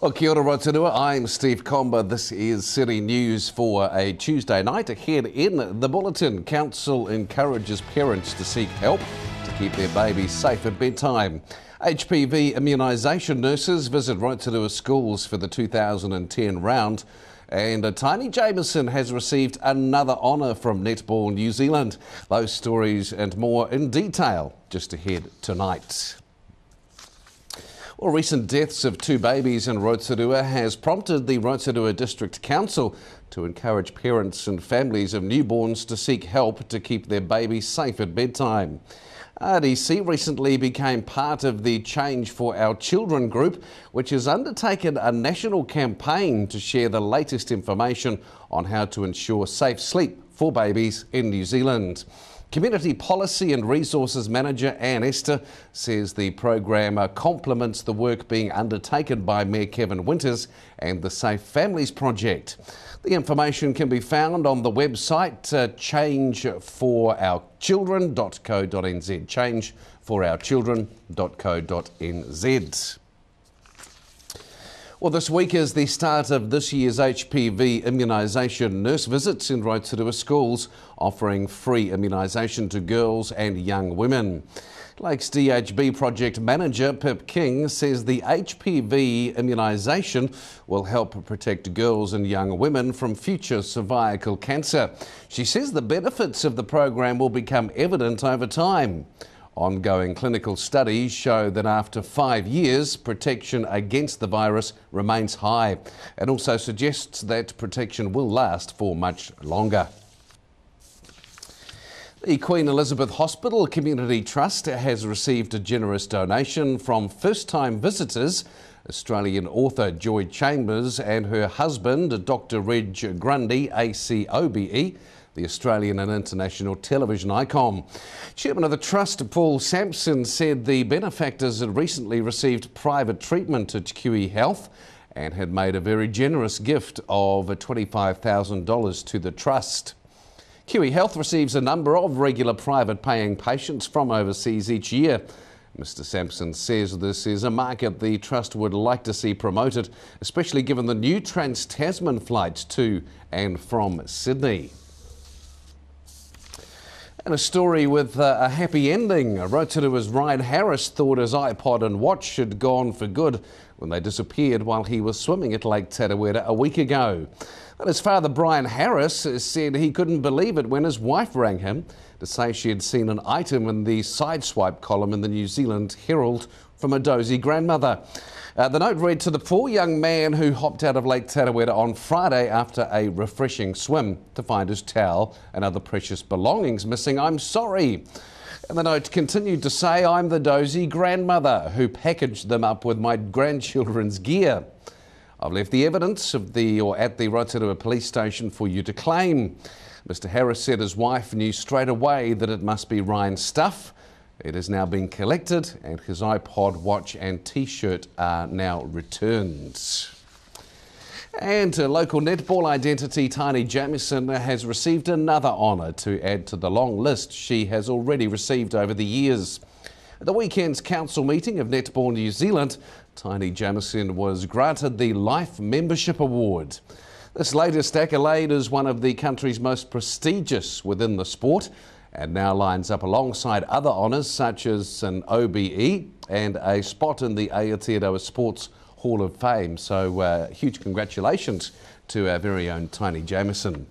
Well, kia ora Rotorua, I'm Steve Comber. This is City News for a Tuesday night. Ahead in the bulletin, Council encourages parents to seek help to keep their babies safe at bedtime. HPV immunisation nurses visit Rotorua schools for the 2010 round. And Tiny Jameson has received another honour from Netball New Zealand. Those stories and more in detail just ahead tonight. Well, recent deaths of two babies in Rotorua has prompted the Rotorua District Council to encourage parents and families of newborns to seek help to keep their babies safe at bedtime. RDC recently became part of the Change for Our Children group, which has undertaken a national campaign to share the latest information on how to ensure safe sleep for babies in New Zealand. Community Policy and Resources Manager Anne Esther says the program complements the work being undertaken by Mayor Kevin Winters and the Safe Families Project. The information can be found on the website changeforOurchildren.co.nz, changeforOurchildren.co.nz. Well, this week is the start of this year's HPV immunisation nurse visits in Rotorua schools, offering free immunisation to girls and young women. Lake's DHB project manager Pip King says the HPV immunisation will help protect girls and young women from future cervical cancer. She says the benefits of the program will become evident over time. Ongoing clinical studies show that after 5 years, protection against the virus remains high. It also suggests that protection will last for much longer. The Queen Elizabeth Hospital Community Trust has received a generous donation from first-time visitors, Australian author Joy Chambers and her husband, Dr. Reg Grundy, ACOBE, the Australian and international television icon. Chairman of the Trust, Paul Sampson, said the benefactors had recently received private treatment at QE Health and had made a very generous gift of $25,000 to the Trust. QE Health receives a number of regular private paying patients from overseas each year. Mr Sampson says this is a market the Trust would like to see promoted, especially given the new Trans-Tasman flights to and from Sydney. And a story with a happy ending. Rotorua's Ryan Harris thought his iPod and watch had gone for good when they disappeared while he was swimming at Lake Tarawera a week ago. But his father, Brian Harris, said he couldn't believe it when his wife rang him to say she had seen an item in the sideswipe column in the New Zealand Herald from a dozy grandmother. The note read, "To the poor young man who hopped out of Lake Tarawera on Friday after a refreshing swim to find his towel and other precious belongings missing, I'm sorry." And the note continued to say, "I'm the dozy grandmother who packaged them up with my grandchildren's gear. I've left the evidence at the Rotorua police station for you to claim." Mr Harris said his wife knew straight away that it must be Ryan's stuff. It has now been collected and his iPod, watch and T-shirt are now returned. And local netball identity Tiny Jameson has received another honour to add to the long list she has already received over the years. At the weekend's council meeting of Netball New Zealand, Tiny Jameson was granted the Life Membership Award. This latest accolade is one of the country's most prestigious within the sport, and now lines up alongside other honours such as an OBE and a spot in the Aotearoa Sports Hall of Fame. So huge congratulations to our very own Tiny Jameson.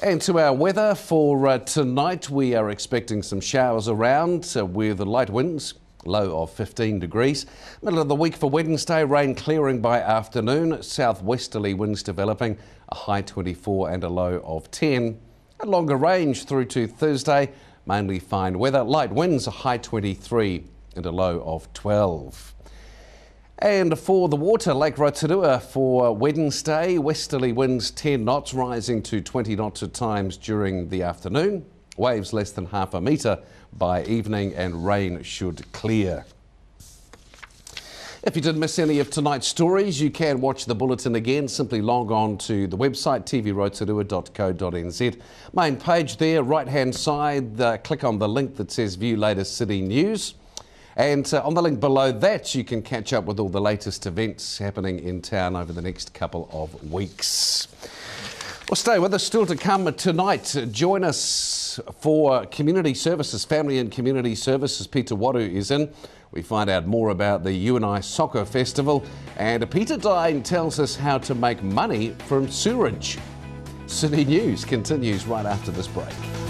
And to our weather for tonight, we are expecting some showers around with light winds, low of 15 degrees. Middle of the week for Wednesday, rain clearing by afternoon, southwesterly winds developing, a high 24 and a low of 10. A longer range through to Thursday, mainly fine weather, light winds, a high 23 and a low of 12. And for the water, Lake Rotorua for Wednesday, westerly winds 10 knots rising to 20 knots at times during the afternoon. Waves less than half a metre by evening and rain should clear. If you did miss any of tonight's stories, you can watch the bulletin again. Simply log on to the website tvrotorua.co.nz. Main page there, right-hand side, click on the link that says View Latest City News. And on the link below that, you can catch up with all the latest events happening in town over the next couple of weeks. Well, stay with us. Still to come tonight. Join us for Community Services, Family and Community Services. Peter Waru is in. We find out more about the UNI Soccer Festival, and Peter Dine tells us how to make money from sewerage. City News continues right after this break.